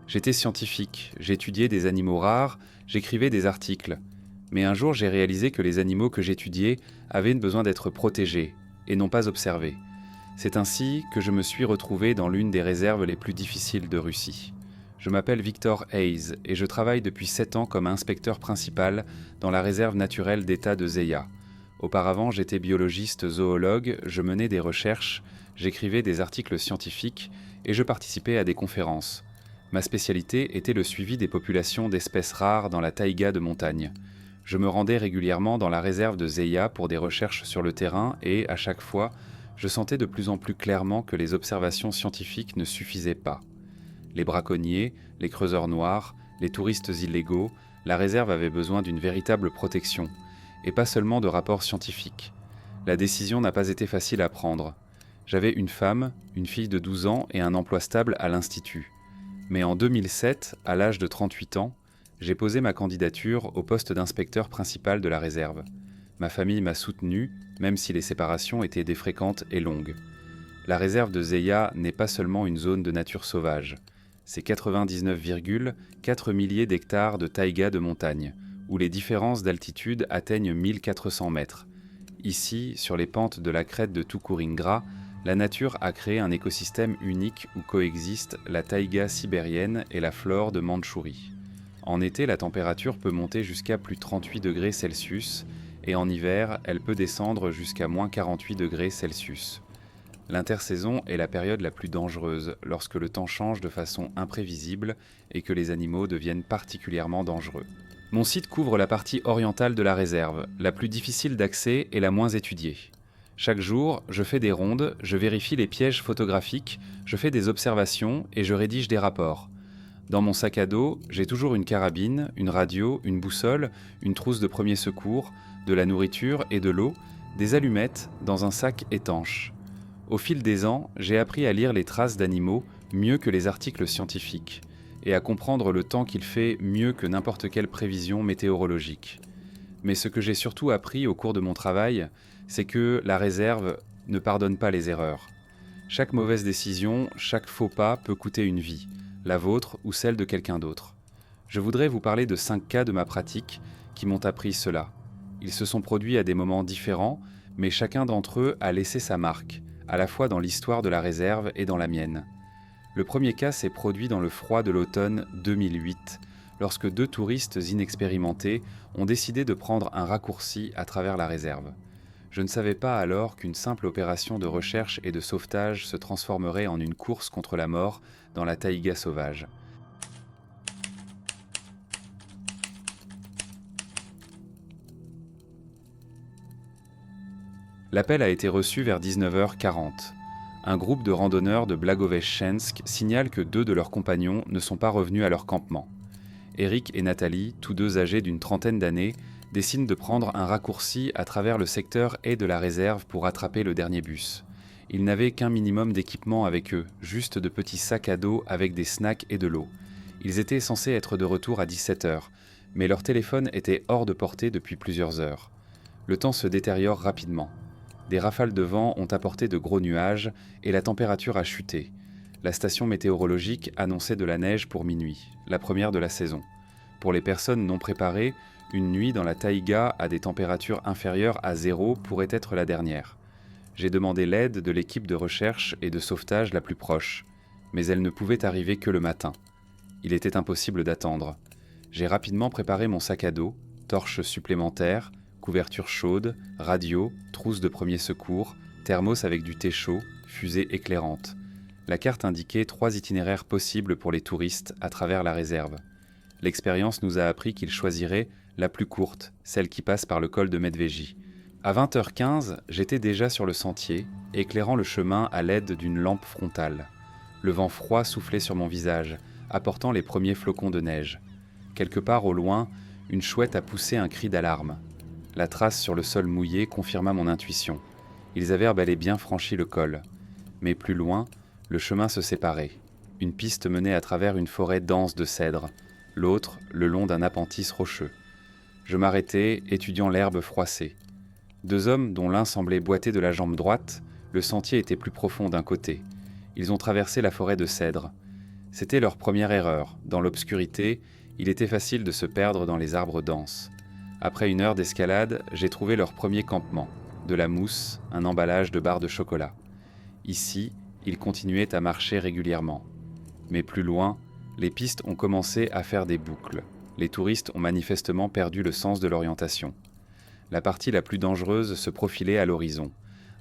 J'étais scientifique, j'étudiais des animaux rares, j'écrivais des articles. Mais un jour, j'ai réalisé que les animaux que j'étudiais avaient besoin d'être protégés, et non pas observés. C'est ainsi que je me suis retrouvé dans l'une des réserves les plus difficiles de Russie. Je m'appelle Victor Hayes et je travaille depuis 7 ans comme inspecteur principal dans la réserve naturelle d'État de Zeya. Auparavant, j'étais biologiste zoologue, je menais des recherches, j'écrivais des articles scientifiques et je participais à des conférences. Ma spécialité était le suivi des populations d'espèces rares dans la taïga de montagne. Je me rendais régulièrement dans la réserve de Zeya pour des recherches sur le terrain et, à chaque fois, je sentais de plus en plus clairement que les observations scientifiques ne suffisaient pas. Les braconniers, les creuseurs noirs, les touristes illégaux, la réserve avait besoin d'une véritable protection, et pas seulement de rapports scientifiques. La décision n'a pas été facile à prendre. J'avais une femme, une fille de 12 ans et un emploi stable à l'Institut. Mais en 2007, à l'âge de 38 ans, j'ai posé ma candidature au poste d'inspecteur principal de la réserve. Ma famille m'a soutenu, même si les séparations étaient défréquentes et longues. La réserve de Zeya n'est pas seulement une zone de nature sauvage. C'est 99,4 milliers d'hectares de taïga de montagne, où les différences d'altitude atteignent 1400 mètres. Ici, sur les pentes de la crête de Tukuringra, la nature a créé un écosystème unique où coexistent la taïga sibérienne et la flore de Mandchourie. En été, la température peut monter jusqu'à plus 38 degrés Celsius, et en hiver, elle peut descendre jusqu'à moins 48 degrés Celsius. L'intersaison est la période la plus dangereuse, lorsque le temps change de façon imprévisible et que les animaux deviennent particulièrement dangereux. Mon site couvre la partie orientale de la réserve, la plus difficile d'accès et la moins étudiée. Chaque jour, je fais des rondes, je vérifie les pièges photographiques, je fais des observations et je rédige des rapports. Dans mon sac à dos, j'ai toujours une carabine, une radio, une boussole, une trousse de premier secours, de la nourriture et de l'eau, des allumettes dans un sac étanche. Au fil des ans, j'ai appris à lire les traces d'animaux mieux que les articles scientifiques et à comprendre le temps qu'il fait mieux que n'importe quelle prévision météorologique. Mais ce que j'ai surtout appris au cours de mon travail, c'est que la réserve ne pardonne pas les erreurs. Chaque mauvaise décision, chaque faux pas peut coûter une vie, la vôtre ou celle de quelqu'un d'autre. Je voudrais vous parler de 5 cas de ma pratique qui m'ont appris cela. Ils se sont produits à des moments différents, mais chacun d'entre eux a laissé sa marque, à la fois dans l'histoire de la réserve et dans la mienne. Le premier cas s'est produit dans le froid de l'automne 2008, lorsque 2 touristes inexpérimentés ont décidé de prendre un raccourci à travers la réserve. Je ne savais pas alors qu'une simple opération de recherche et de sauvetage se transformerait en une course contre la mort dans la taïga sauvage. L'appel a été reçu vers 19h40. Un groupe de randonneurs de Blagoveshchensk signale que 2 de leurs compagnons ne sont pas revenus à leur campement. Eric et Nathalie, tous 2 âgés d'une trentaine d'années, décident de prendre un raccourci à travers le secteur et de la réserve pour attraper le dernier bus. Ils n'avaient qu'un minimum d'équipement avec eux, juste de petits sacs à dos avec des snacks et de l'eau. Ils étaient censés être de retour à 17h, mais leur téléphone était hors de portée depuis plusieurs heures. Le temps se détériore rapidement. Des rafales de vent ont apporté de gros nuages et la température a chuté. La station météorologique annonçait de la neige pour minuit, la première de la saison. Pour les personnes non préparées, une nuit dans la taïga à des températures inférieures à 0 pourrait être la dernière. J'ai demandé l'aide de l'équipe de recherche et de sauvetage la plus proche, mais elle ne pouvait arriver que le matin. Il était impossible d'attendre. J'ai rapidement préparé mon sac à dos, torches supplémentaires, couverture chaude, radio, trousse de premier secours, thermos avec du thé chaud, fusée éclairante. La carte indiquait 3 itinéraires possibles pour les touristes à travers la réserve. L'expérience nous a appris qu'ils choisiraient la plus courte, celle qui passe par le col de Medveji. À 20h15, j'étais déjà sur le sentier, éclairant le chemin à l'aide d'une lampe frontale. Le vent froid soufflait sur mon visage, apportant les premiers flocons de neige. Quelque part au loin, une chouette a poussé un cri d'alarme. La trace sur le sol mouillé confirma mon intuition. Ils avaient bel et bien franchi le col. Mais plus loin, le chemin se séparait. Une piste menait à travers une forêt dense de cèdres, l'autre le long d'un appentis rocheux. Je m'arrêtai, étudiant l'herbe froissée. 2 hommes, dont l'un semblait boiter de la jambe droite, le sentier était plus profond d'un côté. Ils ont traversé la forêt de cèdres. C'était leur première erreur. Dans l'obscurité, il était facile de se perdre dans les arbres denses. Après une heure d'escalade, j'ai trouvé leur premier campement. De la mousse, un emballage de barres de chocolat. Ici, ils continuaient à marcher régulièrement. Mais plus loin, les pistes ont commencé à faire des boucles. Les touristes ont manifestement perdu le sens de l'orientation. La partie la plus dangereuse se profilait à l'horizon.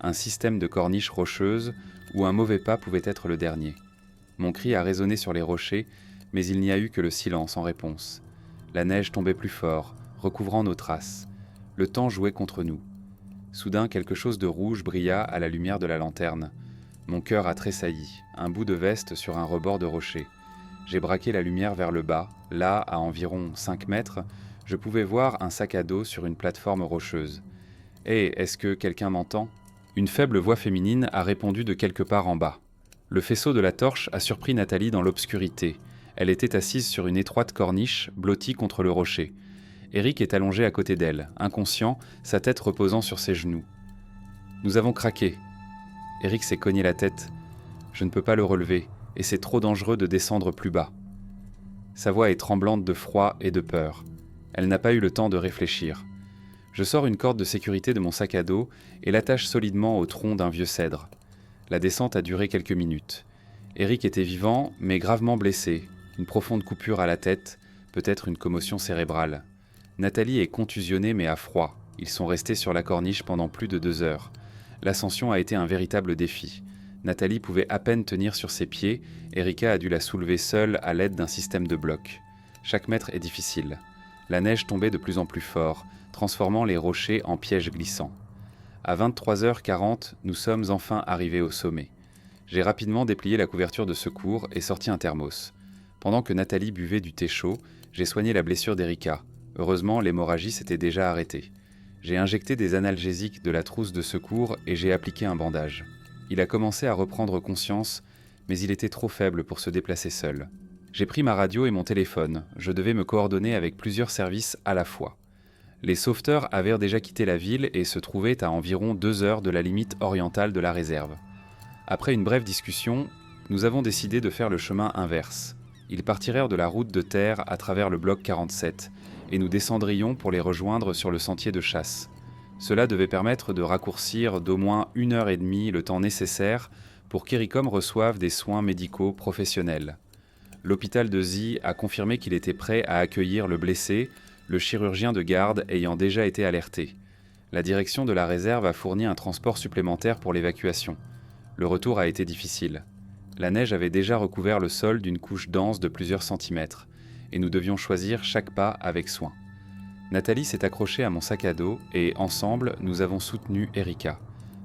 Un système de corniches rocheuses où un mauvais pas pouvait être le dernier. Mon cri a résonné sur les rochers, mais il n'y a eu que le silence en réponse. La neige tombait plus fort, recouvrant nos traces. Le temps jouait contre nous. Soudain, quelque chose de rouge brilla à la lumière de la lanterne. Mon cœur a tressailli, un bout de veste sur un rebord de rocher. J'ai braqué la lumière vers le bas. Là, à environ 5 mètres, je pouvais voir un sac à dos sur une plateforme rocheuse. « Hé, est-ce que quelqu'un m'entend ?» Une faible voix féminine a répondu de quelque part en bas. Le faisceau de la torche a surpris Nathalie dans l'obscurité. Elle était assise sur une étroite corniche, blottie contre le rocher. Eric est allongé à côté d'elle, inconscient, sa tête reposant sur ses genoux. « Nous avons craqué. » Eric s'est cogné la tête. « Je ne peux pas le relever, et c'est trop dangereux de descendre plus bas. » Sa voix est tremblante de froid et de peur. Elle n'a pas eu le temps de réfléchir. Je sors une corde de sécurité de mon sac à dos et l'attache solidement au tronc d'un vieux cèdre. La descente a duré quelques minutes. Eric était vivant, mais gravement blessé. Une profonde coupure à la tête, peut-être une commotion cérébrale. Nathalie est contusionnée mais à froid. Ils sont restés sur la corniche pendant plus de 2 heures. L'ascension a été un véritable défi. Nathalie pouvait à peine tenir sur ses pieds, Erika a dû la soulever seule à l'aide d'un système de blocs. Chaque mètre est difficile. La neige tombait de plus en plus fort, transformant les rochers en pièges glissants. À 23h40, nous sommes enfin arrivés au sommet. J'ai rapidement déplié la couverture de secours et sorti un thermos. Pendant que Nathalie buvait du thé chaud, j'ai soigné la blessure d'Erika. Heureusement, l'hémorragie s'était déjà arrêtée. J'ai injecté des analgésiques de la trousse de secours et j'ai appliqué un bandage. Il a commencé à reprendre conscience, mais il était trop faible pour se déplacer seul. J'ai pris ma radio et mon téléphone. Je devais me coordonner avec plusieurs services à la fois. Les sauveteurs avaient déjà quitté la ville et se trouvaient à environ 2 heures de la limite orientale de la réserve. Après une brève discussion, nous avons décidé de faire le chemin inverse. Ils partirent de la route de terre à travers le bloc 47 et nous descendrions pour les rejoindre sur le sentier de chasse. Cela devait permettre de raccourcir d'au moins 1h30 le temps nécessaire pour qu'Ericom reçoive des soins médicaux professionnels. L'hôpital de Zi a confirmé qu'il était prêt à accueillir le blessé, le chirurgien de garde ayant déjà été alerté. La direction de la réserve a fourni un transport supplémentaire pour l'évacuation. Le retour a été difficile. La neige avait déjà recouvert le sol d'une couche dense de plusieurs centimètres, et nous devions choisir chaque pas avec soin. Nathalie s'est accrochée à mon sac à dos et, ensemble, nous avons soutenu Erika.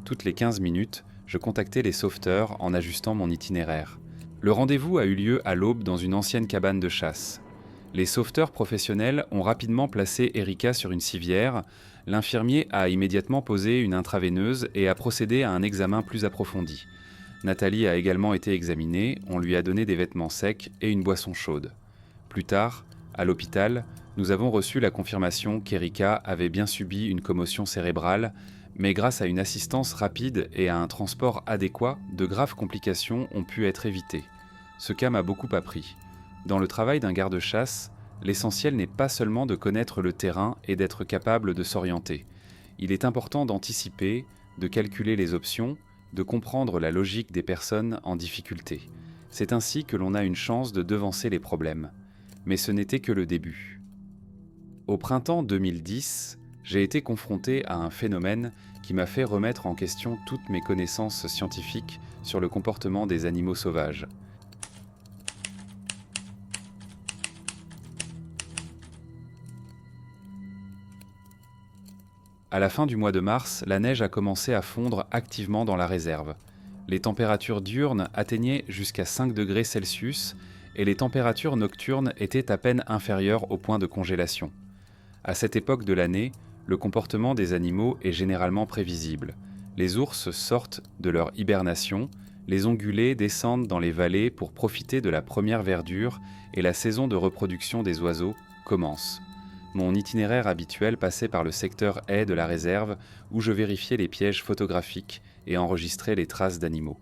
Toutes les 15 minutes, je contactais les sauveteurs en ajustant mon itinéraire. Le rendez-vous a eu lieu à l'aube dans une ancienne cabane de chasse. Les sauveteurs professionnels ont rapidement placé Erika sur une civière. L'infirmier a immédiatement posé une intraveineuse et a procédé à un examen plus approfondi. Nathalie a également été examinée, on lui a donné des vêtements secs et une boisson chaude. Plus tard, à l'hôpital, nous avons reçu la confirmation qu'Erika avait bien subi une commotion cérébrale, mais grâce à une assistance rapide et à un transport adéquat, de graves complications ont pu être évitées. Ce cas m'a beaucoup appris. Dans le travail d'un garde-chasse, l'essentiel n'est pas seulement de connaître le terrain et d'être capable de s'orienter. Il est important d'anticiper, de calculer les options, de comprendre la logique des personnes en difficulté. C'est ainsi que l'on a une chance de devancer les problèmes. Mais ce n'était que le début. Au printemps 2010, j'ai été confronté à un phénomène qui m'a fait remettre en question toutes mes connaissances scientifiques sur le comportement des animaux sauvages. À la fin du mois de mars, la neige a commencé à fondre activement dans la réserve. Les températures diurnes atteignaient jusqu'à 5 degrés Celsius et les températures nocturnes étaient à peine inférieures au point de congélation. À cette époque de l'année, le comportement des animaux est généralement prévisible. Les ours sortent de leur hibernation, les ongulés descendent dans les vallées pour profiter de la première verdure et la saison de reproduction des oiseaux commence. Mon itinéraire habituel passait par le secteur haie de la réserve où je vérifiais les pièges photographiques et enregistrais les traces d'animaux.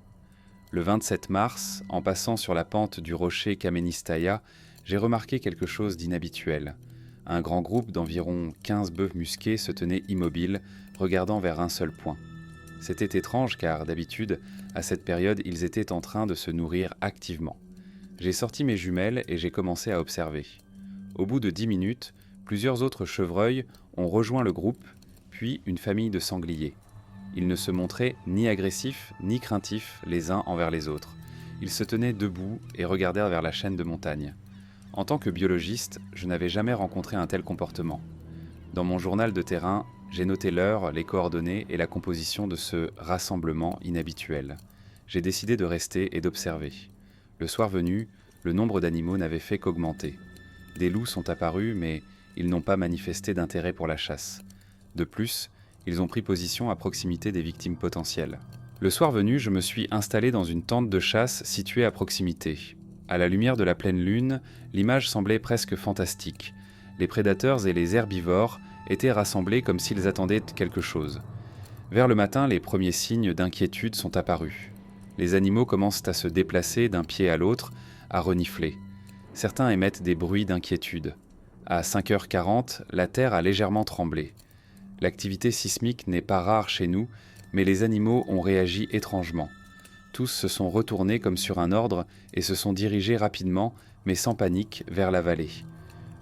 Le 27 mars, en passant sur la pente du rocher Kamenistaya, j'ai remarqué quelque chose d'inhabituel. Un grand groupe d'environ 15 bœufs musqués se tenait immobile, regardant vers un seul point. C'était étrange car, d'habitude, à cette période, ils étaient en train de se nourrir activement. J'ai sorti mes jumelles et j'ai commencé à observer. Au bout de 10 minutes, plusieurs autres chevreuils ont rejoint le groupe, puis une famille de sangliers. Ils ne se montraient ni agressifs ni craintifs les uns envers les autres. Ils se tenaient debout et regardèrent vers la chaîne de montagnes. En tant que biologiste, je n'avais jamais rencontré un tel comportement. Dans mon journal de terrain, j'ai noté l'heure, les coordonnées et la composition de ce rassemblement inhabituel. J'ai décidé de rester et d'observer. Le soir venu, le nombre d'animaux n'avait fait qu'augmenter. Des loups sont apparus, mais ils n'ont pas manifesté d'intérêt pour la chasse. De plus, ils ont pris position à proximité des victimes potentielles. Le soir venu, je me suis installé dans une tente de chasse située à proximité. À la lumière de la pleine lune, l'image semblait presque fantastique. Les prédateurs et les herbivores étaient rassemblés comme s'ils attendaient quelque chose. Vers le matin, les premiers signes d'inquiétude sont apparus. Les animaux commencent à se déplacer d'un pied à l'autre, à renifler. Certains émettent des bruits d'inquiétude. À 5h40, la terre a légèrement tremblé. L'activité sismique n'est pas rare chez nous, mais les animaux ont réagi étrangement. Tous se sont retournés comme sur un ordre et se sont dirigés rapidement, mais sans panique, vers la vallée.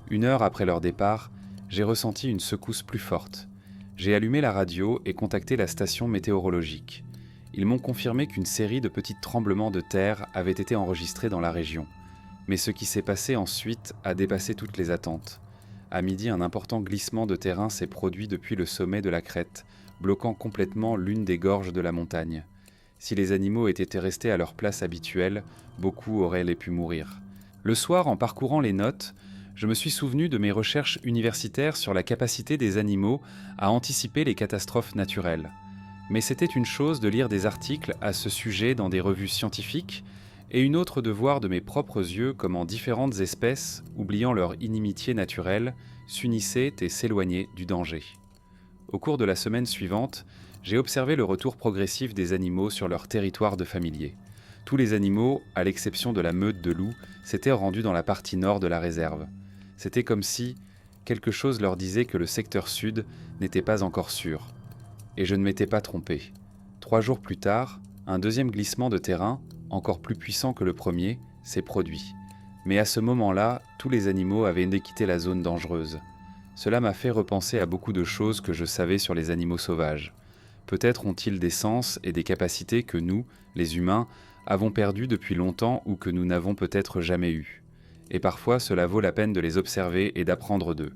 1 heure après leur départ, j'ai ressenti une secousse plus forte. J'ai allumé la radio et contacté la station météorologique. Ils m'ont confirmé qu'une série de petits tremblements de terre avait été enregistrés dans la région. Mais ce qui s'est passé ensuite a dépassé toutes les attentes. À midi, un important glissement de terrain s'est produit depuis le sommet de la crête, bloquant complètement l'une des gorges de la montagne. Si les animaux étaient restés à leur place habituelle, beaucoup auraient pu mourir. Le soir, en parcourant les notes, je me suis souvenu de mes recherches universitaires sur la capacité des animaux à anticiper les catastrophes naturelles. Mais c'était une chose de lire des articles à ce sujet dans des revues scientifiques, et une autre de voir de mes propres yeux comment différentes espèces, oubliant leur inimitié naturelle, s'unissaient et s'éloignaient du danger. Au cours de la semaine suivante, j'ai observé le retour progressif des animaux sur leur territoire de familier. Tous les animaux, à l'exception de la meute de loups, s'étaient rendus dans la partie nord de la réserve. C'était comme si quelque chose leur disait que le secteur sud n'était pas encore sûr. Et je ne m'étais pas trompé. 3 jours plus tard, un deuxième glissement de terrain, encore plus puissant que le premier, s'est produit. Mais à ce moment-là, tous les animaux avaient quitté la zone dangereuse. Cela m'a fait repenser à beaucoup de choses que je savais sur les animaux sauvages. Peut-être ont-ils des sens et des capacités que nous, les humains, avons perdues depuis longtemps ou que nous n'avons peut-être jamais eues. Et parfois, cela vaut la peine de les observer et d'apprendre d'eux.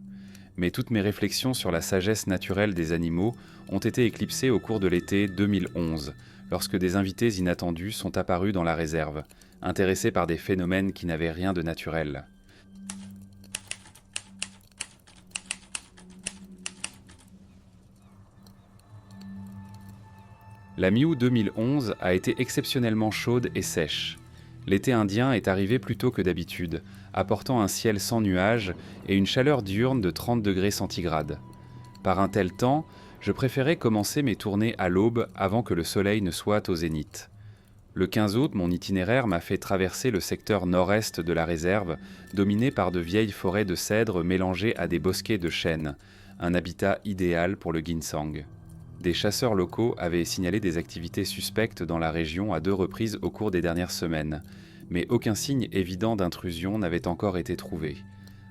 Mais toutes mes réflexions sur la sagesse naturelle des animaux ont été éclipsées au cours de l'été 2011, lorsque des invités inattendus sont apparus dans la réserve, intéressés par des phénomènes qui n'avaient rien de naturel. La mi-août 2011 a été exceptionnellement chaude et sèche. L'été indien est arrivé plus tôt que d'habitude, apportant un ciel sans nuages et une chaleur diurne de 30 degrés centigrades. Par un tel temps, je préférais commencer mes tournées à l'aube avant que le soleil ne soit au zénith. Le 15 août, mon itinéraire m'a fait traverser le secteur nord-est de la réserve, dominé par de vieilles forêts de cèdres mélangées à des bosquets de chênes, un habitat idéal pour le ginseng. Des chasseurs locaux avaient signalé des activités suspectes dans la région à 2 reprises au cours des dernières semaines, mais aucun signe évident d'intrusion n'avait encore été trouvé.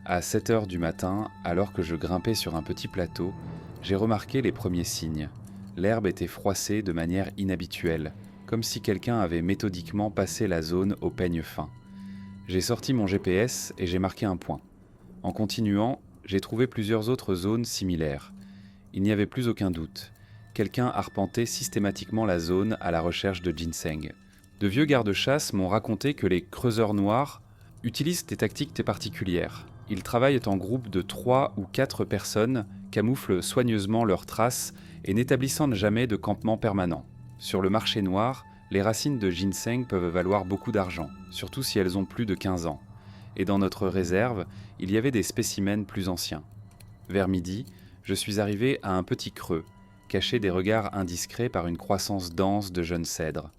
À 7 heures du matin, alors que je grimpais sur un petit plateau, j'ai remarqué les premiers signes. L'herbe était froissée de manière inhabituelle, comme si quelqu'un avait méthodiquement passé la zone au peigne fin. J'ai sorti mon GPS et j'ai marqué un point. En continuant, j'ai trouvé plusieurs autres zones similaires. Il n'y avait plus aucun doute. Quelqu'un arpentait systématiquement la zone à la recherche de ginseng. De vieux gardes-chasse m'ont raconté que les creuseurs noirs utilisent des tactiques particulières. Ils travaillent en groupe de 3 ou 4 personnes, camouflent soigneusement leurs traces et n'établissant jamais de campement permanent. Sur le marché noir, les racines de ginseng peuvent valoir beaucoup d'argent, surtout si elles ont plus de 15 ans. Et dans notre réserve, il y avait des spécimens plus anciens. Vers midi, je suis arrivé à un petit creux, caché des regards indiscrets par une croissance dense de jeunes cèdres.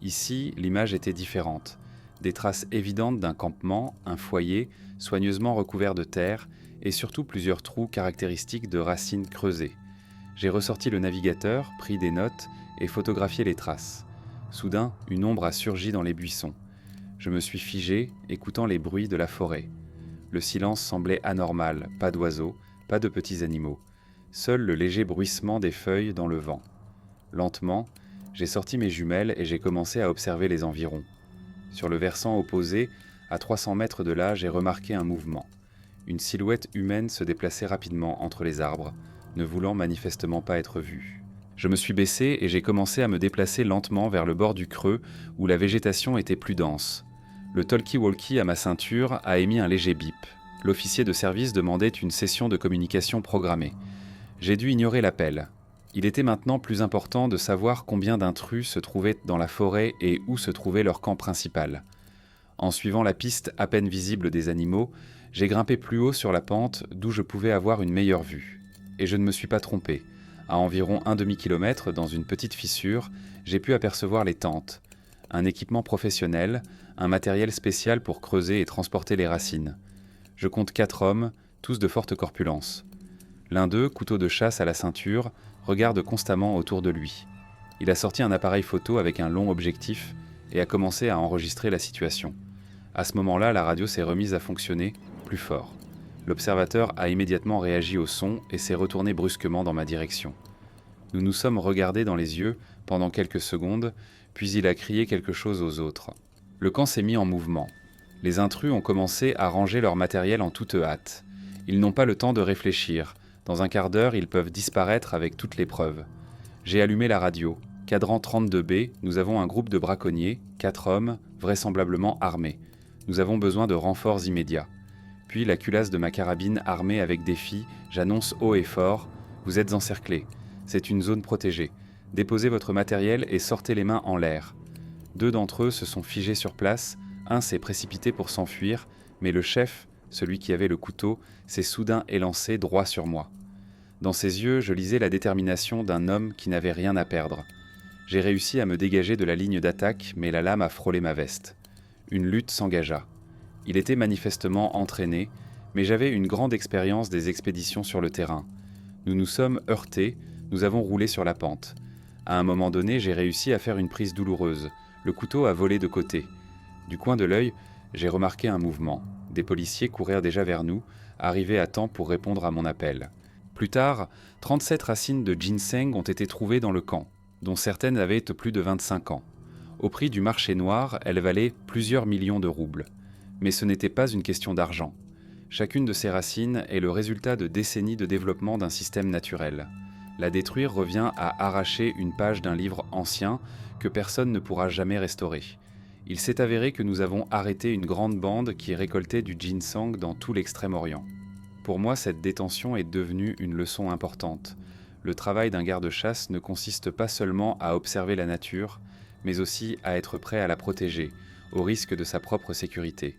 Ici, l'image était différente. Des traces évidentes d'un campement, un foyer, soigneusement recouvert de terre, et surtout plusieurs trous caractéristiques de racines creusées. J'ai ressorti le navigateur, pris des notes, et photographié les traces. Soudain, une ombre a surgi dans les buissons. Je me suis figé, écoutant les bruits de la forêt. Le silence semblait anormal, pas d'oiseaux, pas de petits animaux. Seul le léger bruissement des feuilles dans le vent. Lentement, j'ai sorti mes jumelles et j'ai commencé à observer les environs. Sur le versant opposé, à 300 mètres de là, j'ai remarqué un mouvement. Une silhouette humaine se déplaçait rapidement entre les arbres, ne voulant manifestement pas être vue. Je me suis baissé et j'ai commencé à me déplacer lentement vers le bord du creux où la végétation était plus dense. Le talkie-walkie à ma ceinture a émis un léger bip. L'officier de service demandait une session de communication programmée. J'ai dû ignorer l'appel. Il était maintenant plus important de savoir combien d'intrus se trouvaient dans la forêt et où se trouvait leur camp principal. En suivant la piste à peine visible des animaux, j'ai grimpé plus haut sur la pente d'où je pouvais avoir une meilleure vue. Et je ne me suis pas trompé. À environ un demi-kilomètre, dans une petite fissure, j'ai pu apercevoir les tentes. Un équipement professionnel, un matériel spécial pour creuser et transporter les racines. Je compte 4 hommes, tous de forte corpulence. L'un d'eux, couteau de chasse à la ceinture, regarde constamment autour de lui. Il a sorti un appareil photo avec un long objectif et a commencé à enregistrer la situation. À ce moment-là, la radio s'est remise à fonctionner plus fort. L'observateur a immédiatement réagi au son et s'est retourné brusquement dans ma direction. Nous nous sommes regardés dans les yeux pendant quelques secondes, puis il a crié quelque chose aux autres. Le camp s'est mis en mouvement. Les intrus ont commencé à ranger leur matériel en toute hâte. Ils n'ont pas le temps de réfléchir. Dans un quart d'heure, ils peuvent disparaître avec toutes les preuves. J'ai allumé la radio. Cadran 32B, nous avons un groupe de braconniers, 4 hommes, vraisemblablement armés. Nous avons besoin de renforts immédiats. Puis la culasse de ma carabine armée avec défi, j'annonce haut et fort, vous êtes encerclés. C'est une zone protégée. Déposez votre matériel et sortez les mains en l'air. 2 d'entre eux se sont figés sur place, un s'est précipité pour s'enfuir, mais le chef, celui qui avait le couteau, s'est soudain élancé droit sur moi. Dans ses yeux, je lisais la détermination d'un homme qui n'avait rien à perdre. J'ai réussi à me dégager de la ligne d'attaque, mais la lame a frôlé ma veste. Une lutte s'engagea. Il était manifestement entraîné, mais j'avais une grande expérience des expéditions sur le terrain. Nous nous sommes heurtés, nous avons roulé sur la pente. À un moment donné, j'ai réussi à faire une prise douloureuse. Le couteau a volé de côté. Du coin de l'œil, j'ai remarqué un mouvement. Des policiers coururent déjà vers nous, arrivés à temps pour répondre à mon appel. Plus tard, 37 racines de ginseng ont été trouvées dans le camp, dont certaines avaient plus de 25 ans. Au prix du marché noir, elles valaient plusieurs millions de roubles. Mais ce n'était pas une question d'argent. Chacune de ces racines est le résultat de décennies de développement d'un système naturel. La détruire revient à arracher une page d'un livre ancien que personne ne pourra jamais restaurer. Il s'est avéré que nous avons arrêté une grande bande qui récoltait du ginseng dans tout l'Extrême-Orient. Pour moi, cette détention est devenue une leçon importante. Le travail d'un garde-chasse ne consiste pas seulement à observer la nature, mais aussi à être prêt à la protéger, au risque de sa propre sécurité.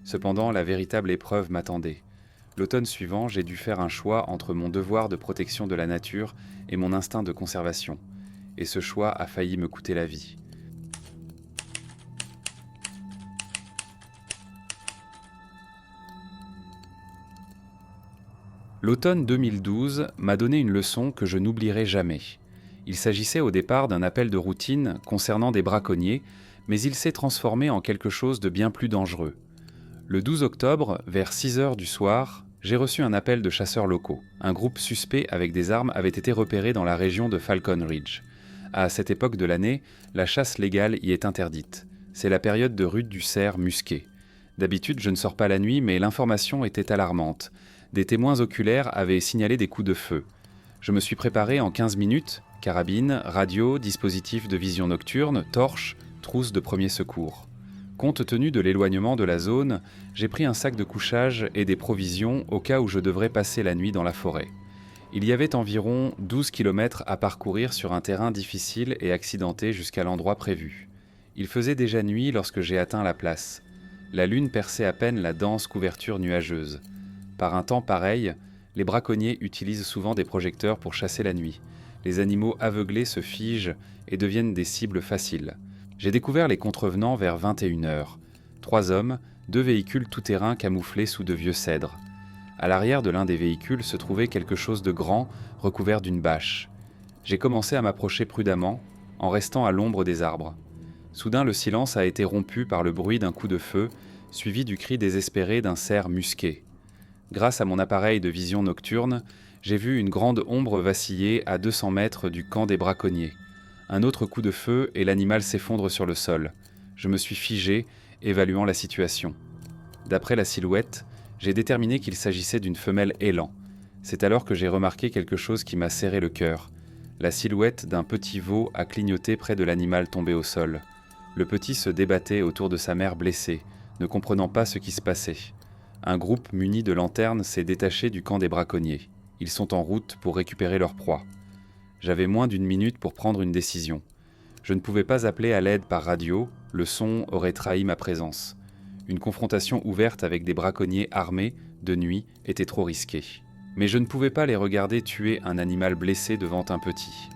Cependant, la véritable épreuve m'attendait. L'automne suivant, j'ai dû faire un choix entre mon devoir de protection de la nature et mon instinct de conservation. Et ce choix a failli me coûter la vie. L'automne 2012 m'a donné une leçon que je n'oublierai jamais. Il s'agissait au départ d'un appel de routine concernant des braconniers, mais il s'est transformé en quelque chose de bien plus dangereux. Le 12 octobre, vers 6 heures du soir, j'ai reçu un appel de chasseurs locaux. Un groupe suspect avec des armes avait été repéré dans la région de Falcon Ridge. À cette époque de l'année, la chasse légale y est interdite. C'est la période de rude du cerf musqué. D'habitude, je ne sors pas la nuit, mais l'information était alarmante. Des témoins oculaires avaient signalé des coups de feu. Je me suis préparé en 15 minutes, carabine, radio, dispositif de vision nocturne, torche, trousse de premier secours. Compte tenu de l'éloignement de la zone, j'ai pris un sac de couchage et des provisions au cas où je devrais passer la nuit dans la forêt. Il y avait environ 12 km à parcourir sur un terrain difficile et accidenté jusqu'à l'endroit prévu. Il faisait déjà nuit lorsque j'ai atteint la place. La lune perçait à peine la dense couverture nuageuse. Par un temps pareil, les braconniers utilisent souvent des projecteurs pour chasser la nuit. Les animaux aveuglés se figent et deviennent des cibles faciles. J'ai découvert les contrevenants vers 21h. 3 hommes, 2 véhicules tout-terrain camouflés sous de vieux cèdres. À l'arrière de l'un des véhicules se trouvait quelque chose de grand, recouvert d'une bâche. J'ai commencé à m'approcher prudemment, en restant à l'ombre des arbres. Soudain, le silence a été rompu par le bruit d'un coup de feu, suivi du cri désespéré d'un cerf musqué. Grâce à mon appareil de vision nocturne, j'ai vu une grande ombre vaciller à 200 mètres du camp des braconniers. Un autre coup de feu et l'animal s'effondre sur le sol. Je me suis figé, évaluant la situation. D'après la silhouette, j'ai déterminé qu'il s'agissait d'une femelle élan. C'est alors que j'ai remarqué quelque chose qui m'a serré le cœur. La silhouette d'un petit veau a clignoté près de l'animal tombé au sol. Le petit se débattait autour de sa mère blessée, ne comprenant pas ce qui se passait. Un groupe muni de lanternes s'est détaché du camp des braconniers. Ils sont en route pour récupérer leur proie. J'avais moins d'1 minute pour prendre une décision. Je ne pouvais pas appeler à l'aide par radio, le son aurait trahi ma présence. Une confrontation ouverte avec des braconniers armés, de nuit, était trop risquée. Mais je ne pouvais pas les regarder tuer un animal blessé devant un petit.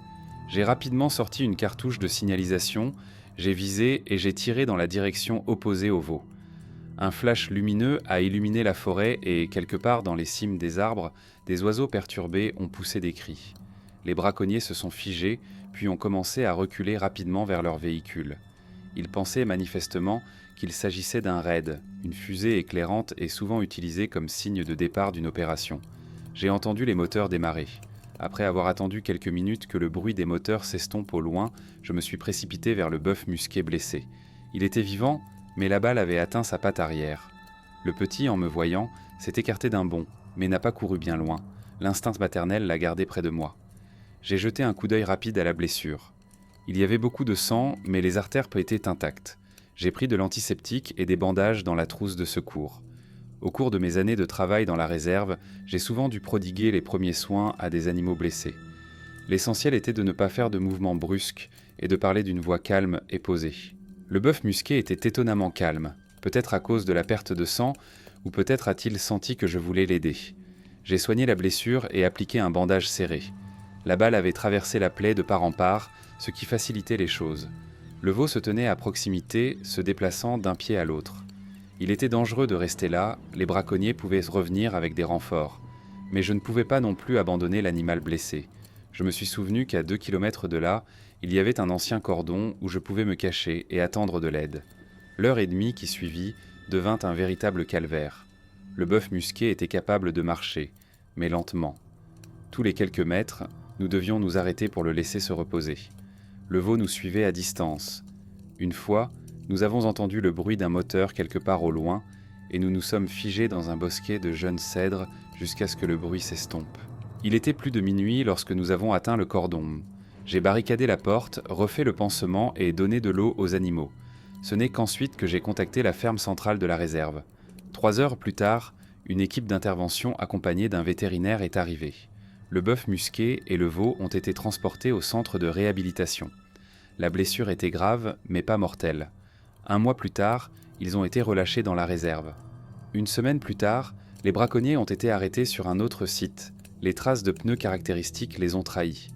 J'ai rapidement sorti une cartouche de signalisation, j'ai visé et j'ai tiré dans la direction opposée au veau. Un flash lumineux a illuminé la forêt et, quelque part dans les cimes des arbres, des oiseaux perturbés ont poussé des cris. Les braconniers se sont figés, puis ont commencé à reculer rapidement vers leur véhicule. Ils pensaient manifestement qu'il s'agissait d'un raid, une fusée éclairante et souvent utilisée comme signe de départ d'une opération. J'ai entendu les moteurs démarrer. Après avoir attendu quelques minutes que le bruit des moteurs s'estompe au loin, je me suis précipité vers le bœuf musqué blessé. Il était vivant, mais la balle avait atteint sa patte arrière. Le petit, en me voyant, s'est écarté d'un bond, mais n'a pas couru bien loin. L'instinct maternel l'a gardé près de moi. J'ai jeté un coup d'œil rapide à la blessure. Il y avait beaucoup de sang, mais les artères étaient intactes. J'ai pris de l'antiseptique et des bandages dans la trousse de secours. Au cours de mes années de travail dans la réserve, j'ai souvent dû prodiguer les premiers soins à des animaux blessés. L'essentiel était de ne pas faire de mouvements brusques et de parler d'une voix calme et posée. Le bœuf musqué était étonnamment calme, peut-être à cause de la perte de sang, ou peut-être a-t-il senti que je voulais l'aider. J'ai soigné la blessure et appliqué un bandage serré. La balle avait traversé la plaie de part en part, ce qui facilitait les choses. Le veau se tenait à proximité, se déplaçant d'un pied à l'autre. Il était dangereux de rester là, les braconniers pouvaient revenir avec des renforts. Mais je ne pouvais pas non plus abandonner l'animal blessé. Je me suis souvenu qu'à 2 kilomètres de là, il y avait un ancien cordon où je pouvais me cacher et attendre de l'aide. L'heure et demie qui suivit devint un véritable calvaire. Le bœuf musqué était capable de marcher, mais lentement. Tous les quelques mètres, nous devions nous arrêter pour le laisser se reposer. Le veau nous suivait à distance. Une fois, nous avons entendu le bruit d'un moteur quelque part au loin et nous nous sommes figés dans un bosquet de jeunes cèdres jusqu'à ce que le bruit s'estompe. Il était plus de minuit lorsque nous avons atteint le cordon. J'ai barricadé la porte, refait le pansement et donné de l'eau aux animaux. Ce n'est qu'ensuite que j'ai contacté la ferme centrale de la réserve. 3 heures plus tard, une équipe d'intervention accompagnée d'un vétérinaire est arrivée. Le bœuf musqué et le veau ont été transportés au centre de réhabilitation. La blessure était grave, mais pas mortelle. 1 mois plus tard, ils ont été relâchés dans la réserve. 1 semaine plus tard, les braconniers ont été arrêtés sur un autre site. Les traces de pneus caractéristiques les ont trahis.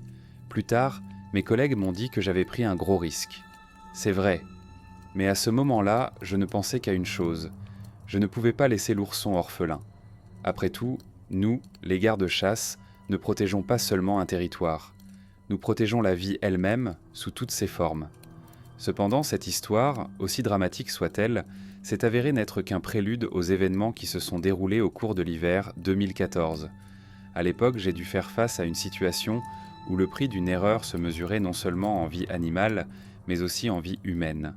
Plus tard, mes collègues m'ont dit que j'avais pris un gros risque. C'est vrai. Mais à ce moment-là, je ne pensais qu'à une chose. Je ne pouvais pas laisser l'ourson orphelin. Après tout, nous, les gardes-chasse, ne protégeons pas seulement un territoire. Nous protégeons la vie elle-même, sous toutes ses formes. Cependant, cette histoire, aussi dramatique soit-elle, s'est avérée n'être qu'un prélude aux événements qui se sont déroulés au cours de l'hiver 2014. À l'époque, j'ai dû faire face à une situation où le prix d'une erreur se mesurait non seulement en vie animale, mais aussi en vie humaine.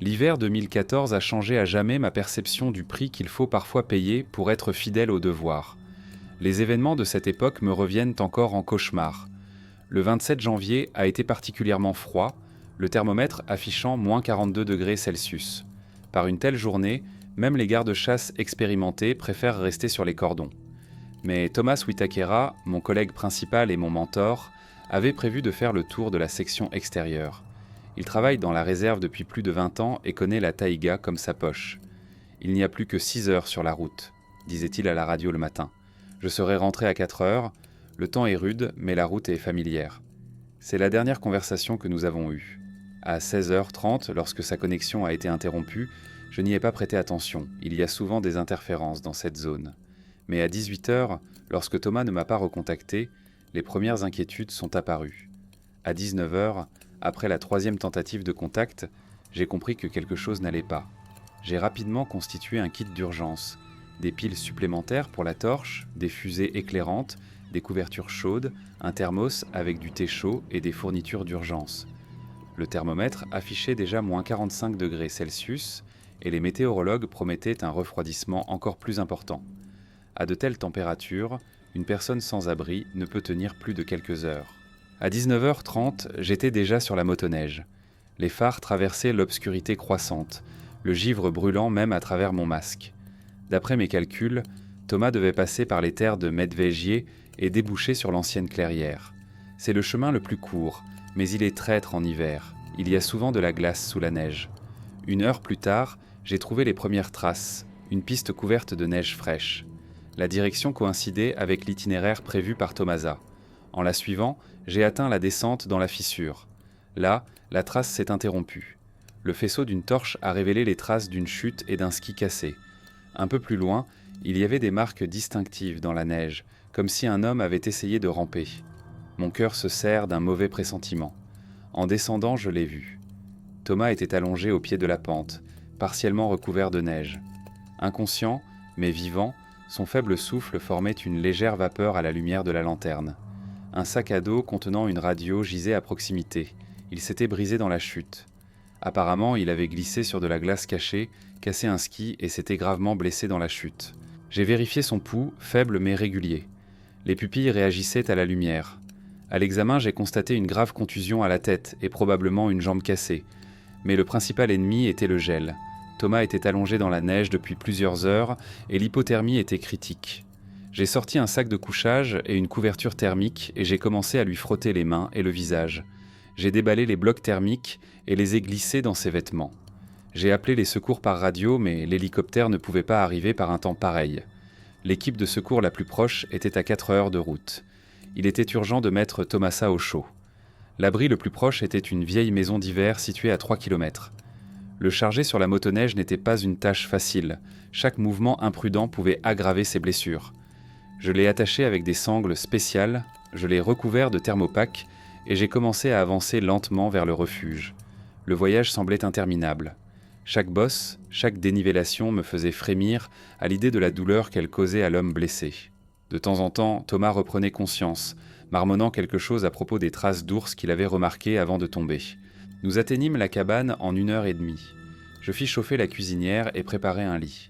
L'hiver 2014 a changé à jamais ma perception du prix qu'il faut parfois payer pour être fidèle au devoir. Les événements de cette époque me reviennent encore en cauchemar. Le 27 janvier a été particulièrement froid, le thermomètre affichant moins 42 degrés Celsius. Par une telle journée, même les gardes-chasse expérimentés préfèrent rester sur les cordons. Mais Thomas Whitakera, mon collègue principal et mon mentor, avait prévu de faire le tour de la section extérieure. Il travaille dans la réserve depuis plus de 20 ans et connaît la taïga comme sa poche. Il n'y a plus que 6 heures sur la route, disait-il à la radio le matin. Je serai rentré à 4 heures. Le temps est rude, mais la route est familière. C'est la dernière conversation que nous avons eue. À 16h30, lorsque sa connexion a été interrompue, je n'y ai pas prêté attention. Il y a souvent des interférences dans cette zone. Mais à 18h, lorsque Thomas ne m'a pas recontacté, les premières inquiétudes sont apparues. À 19h, après la 3e tentative de contact, j'ai compris que quelque chose n'allait pas. J'ai rapidement constitué un kit d'urgence. Des piles supplémentaires pour la torche, des fusées éclairantes, des couvertures chaudes, un thermos avec du thé chaud et des fournitures d'urgence. Le thermomètre affichait déjà moins 45 degrés Celsius et les météorologues promettaient un refroidissement encore plus important. À de telles températures, une personne sans abri ne peut tenir plus de quelques heures. À 19h30, j'étais déjà sur la motoneige. Les phares traversaient l'obscurité croissante, le givre brûlant même à travers mon masque. D'après mes calculs, Thomas devait passer par les terres de Medvegier et déboucher sur l'ancienne clairière. C'est le chemin le plus court, mais il est traître en hiver. Il y a souvent de la glace sous la neige. 1 heure plus tard, j'ai trouvé les premières traces, une piste couverte de neige fraîche. La direction coïncidait avec l'itinéraire prévu par Tomasa. En la suivant, j'ai atteint la descente dans la fissure. Là, la trace s'est interrompue. Le faisceau d'une torche a révélé les traces d'une chute et d'un ski cassé. Un peu plus loin, il y avait des marques distinctives dans la neige, comme si un homme avait essayé de ramper. Mon cœur se serre d'un mauvais pressentiment. En descendant, je l'ai vu. Thomas était allongé au pied de la pente, partiellement recouvert de neige. Inconscient, mais vivant, son faible souffle formait une légère vapeur à la lumière de la lanterne. Un sac à dos contenant une radio gisait à proximité. Il s'était brisé dans la chute. Apparemment, il avait glissé sur de la glace cachée, cassé un ski et s'était gravement blessé dans la chute. J'ai vérifié son pouls, faible mais régulier. Les pupilles réagissaient à la lumière. À l'examen, j'ai constaté une grave contusion à la tête et probablement une jambe cassée. Mais le principal ennemi était le gel. Thomas était allongé dans la neige depuis plusieurs heures et l'hypothermie était critique. J'ai sorti un sac de couchage et une couverture thermique et j'ai commencé à lui frotter les mains et le visage. J'ai déballé les blocs thermiques et les ai glissés dans ses vêtements. J'ai appelé les secours par radio, mais l'hélicoptère ne pouvait pas arriver par un temps pareil. L'équipe de secours la plus proche était à 4 heures de route. Il était urgent de mettre Thomasa au chaud. L'abri le plus proche était une vieille maison d'hiver située à 3 km. Le charger sur la motoneige n'était pas une tâche facile. Chaque mouvement imprudent pouvait aggraver ses blessures. Je l'ai attaché avec des sangles spéciales, je l'ai recouvert de thermopack et j'ai commencé à avancer lentement vers le refuge. Le voyage semblait interminable. Chaque bosse, chaque dénivellation me faisait frémir à l'idée de la douleur qu'elle causait à l'homme blessé. De temps en temps, Thomas reprenait conscience, marmonnant quelque chose à propos des traces d'ours qu'il avait remarquées avant de tomber. Nous atteignîmes la cabane en 1h30. Je fis chauffer la cuisinière et préparai un lit.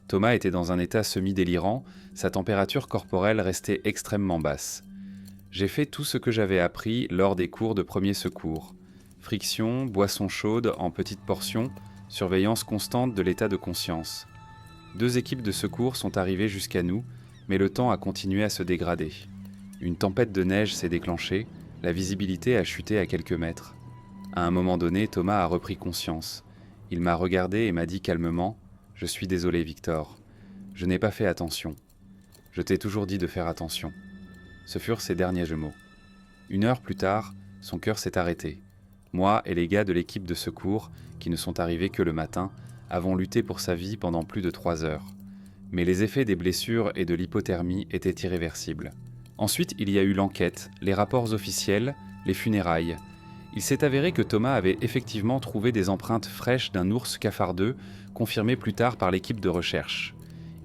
Thomas était dans un état semi-délirant, sa température corporelle restait extrêmement basse. J'ai fait tout ce que j'avais appris lors des cours de premiers secours. Friction, boisson chaude en petites portions, surveillance constante de l'état de conscience. 2 équipes de secours sont arrivées jusqu'à nous, mais le temps a continué à se dégrader. Une tempête de neige s'est déclenchée, la visibilité a chuté à quelques mètres. À un moment donné, Thomas a repris conscience. Il m'a regardé et m'a dit calmement « Je suis désolé, Victor. Je n'ai pas fait attention. Je t'ai toujours dit de faire attention. » Ce furent ses derniers mots. 1 heure plus tard, son cœur s'est arrêté. Moi et les gars de l'équipe de secours, qui ne sont arrivés que le matin, avons lutté pour sa vie pendant plus de 3 heures. Mais les effets des blessures et de l'hypothermie étaient irréversibles. Ensuite, il y a eu l'enquête, les rapports officiels, les funérailles. Il s'est avéré que Thomas avait effectivement trouvé des empreintes fraîches d'un ours cafardeux, confirmées plus tard par l'équipe de recherche.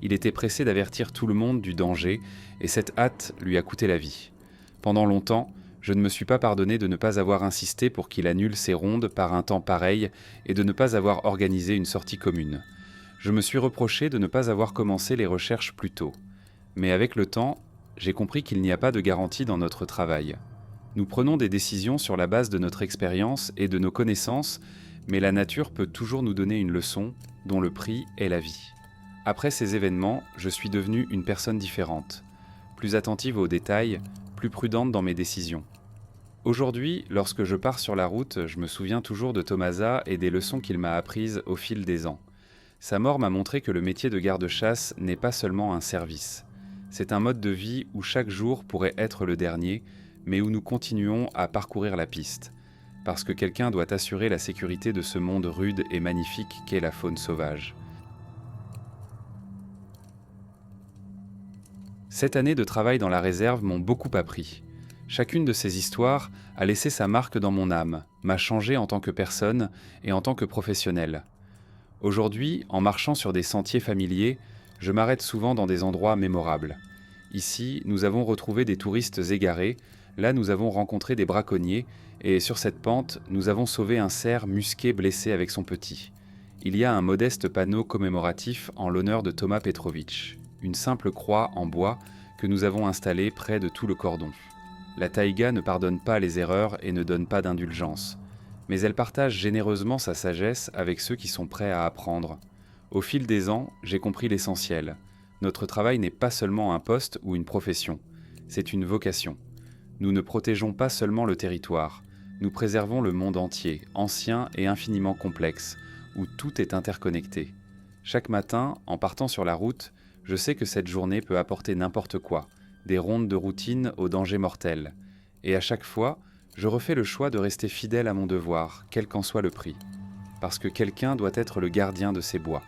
Il était pressé d'avertir tout le monde du danger, et cette hâte lui a coûté la vie. Pendant longtemps, je ne me suis pas pardonné de ne pas avoir insisté pour qu'il annule ses rondes par un temps pareil et de ne pas avoir organisé une sortie commune. Je me suis reproché de ne pas avoir commencé les recherches plus tôt. Mais avec le temps, j'ai compris qu'il n'y a pas de garantie dans notre travail. Nous prenons des décisions sur la base de notre expérience et de nos connaissances, mais la nature peut toujours nous donner une leçon dont le prix est la vie. Après ces événements, je suis devenu une personne différente, plus attentive aux détails, plus prudente dans mes décisions. Aujourd'hui, lorsque je pars sur la route, je me souviens toujours de Thomasa et des leçons qu'il m'a apprises au fil des ans. Sa mort m'a montré que le métier de garde-chasse n'est pas seulement un service. C'est un mode de vie où chaque jour pourrait être le dernier, mais où nous continuons à parcourir la piste, parce que quelqu'un doit assurer la sécurité de ce monde rude et magnifique qu'est la faune sauvage. Cette année de travail dans la réserve m'ont beaucoup appris. Chacune de ces histoires a laissé sa marque dans mon âme, m'a changé en tant que personne et en tant que professionnel. Aujourd'hui, en marchant sur des sentiers familiers, je m'arrête souvent dans des endroits mémorables. Ici, nous avons retrouvé des touristes égarés, là nous avons rencontré des braconniers, et sur cette pente, nous avons sauvé un cerf musqué blessé avec son petit. Il y a un modeste panneau commémoratif en l'honneur de Thomas Petrovitch, une simple croix en bois que nous avons installée près de tout le cordon. La taïga ne pardonne pas les erreurs et ne donne pas d'indulgence, mais elle partage généreusement sa sagesse avec ceux qui sont prêts à apprendre. Au fil des ans, j'ai compris l'essentiel. Notre travail n'est pas seulement un poste ou une profession, c'est une vocation. Nous ne protégeons pas seulement le territoire, nous préservons le monde entier, ancien et infiniment complexe, où tout est interconnecté. Chaque matin, en partant sur la route, je sais que cette journée peut apporter n'importe quoi, des rondes de routine aux dangers mortels. Et à chaque fois, je refais le choix de rester fidèle à mon devoir, quel qu'en soit le prix. Parce que quelqu'un doit être le gardien de ces bois.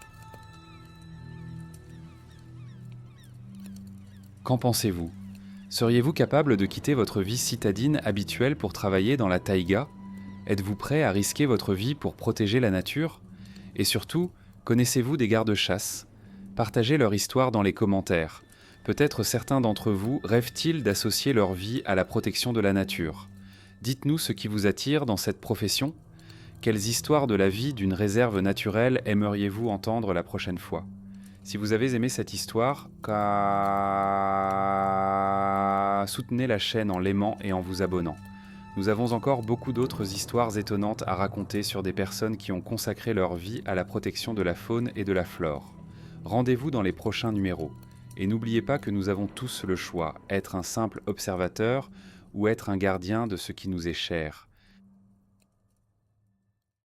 Qu'en pensez-vous ? Seriez-vous capable de quitter votre vie citadine habituelle pour travailler dans la taïga ? Êtes-vous prêt à risquer votre vie pour protéger la nature ? Et surtout, connaissez-vous des gardes-chasse ? Partagez leur histoire dans les commentaires. Peut-être certains d'entre vous rêvent-ils d'associer leur vie à la protection de la nature. Dites-nous ce qui vous attire dans cette profession. Quelles histoires de la vie d'une réserve naturelle aimeriez-vous entendre la prochaine fois ? Si vous avez aimé cette histoire, soutenez la chaîne en l'aimant et en vous abonnant. Nous avons encore beaucoup d'autres histoires étonnantes à raconter sur des personnes qui ont consacré leur vie à la protection de la faune et de la flore. Rendez-vous dans les prochains numéros. Et n'oubliez pas que nous avons tous le choix, être un simple observateur ou être un gardien de ce qui nous est cher.